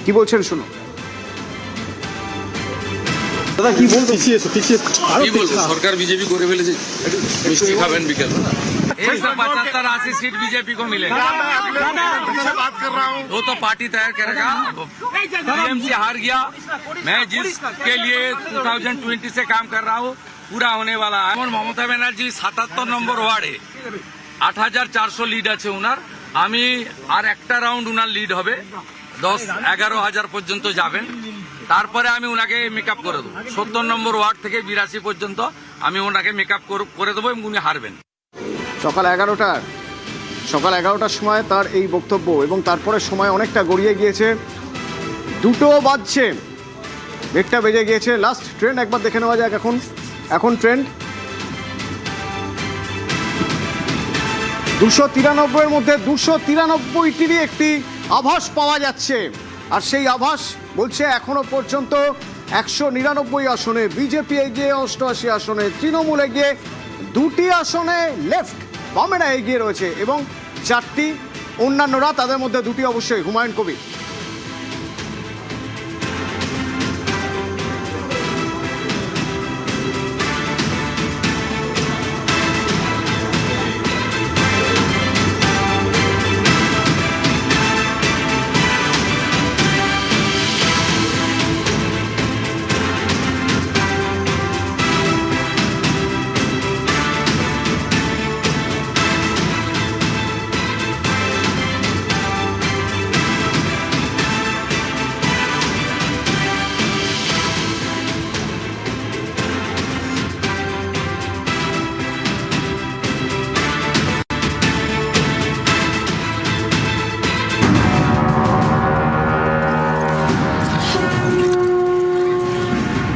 কি বলছেন শুনুন। দাদা কি বলবো, কি বলবো, সরকার बीजेपी করে ফেলেছে, মিষ্টি খাবেন বিকেল। 75-80 सीट बीजेपी को मिलेगा। बात कर रहा हूँ। वो तो पार्टी तैयार करेगा। टीएमसी हार गया, मैं जिसके लिए 2020 से काम कर रहा हूँ पूरा होने वाला है। ममता बनर्जी 77 নম্বর ওয়ার্ডে 8400 লিড আছে উনার। আমি আর একটা রাউন্ড উনার লিড হবে, 10-11 হাজার পর্যন্ত যাবেন। তারপরে আমি ওনাকে মেকআপ করে দেবো। 70 নম্বর ওয়ার্ড থেকে 82 পর্যন্ত আমি ওনাকে মেকআপ করে দেবো এবং উনি হারবেন। সকাল 11টার সময় তার এই বক্তব্য, এবং তারপরে সময় অনেকটা গড়িয়ে গিয়েছে, 2টো বাজছে, 1টা বেজে গিয়েছে। লাস্ট ট্রেন্ড একবার দেখে নেওয়া যাক। এখন ট্রেন্ড 293-এর মধ্যে 293টিরই একটি আভাস পাওয়া যাচ্ছে। আর সেই আভাস বলছে এখনো পর্যন্ত 199 আসনে বিজেপি এগিয়ে, 88 আসনে তৃণমূল এগিয়ে, 2টি আসনে লেফট বামেরা এগিয়ে রয়েছে এবং 4টি অন্যান্যরা, তাদের মধ্যে 2টি অবশ্যই হুমায়ুন কবির।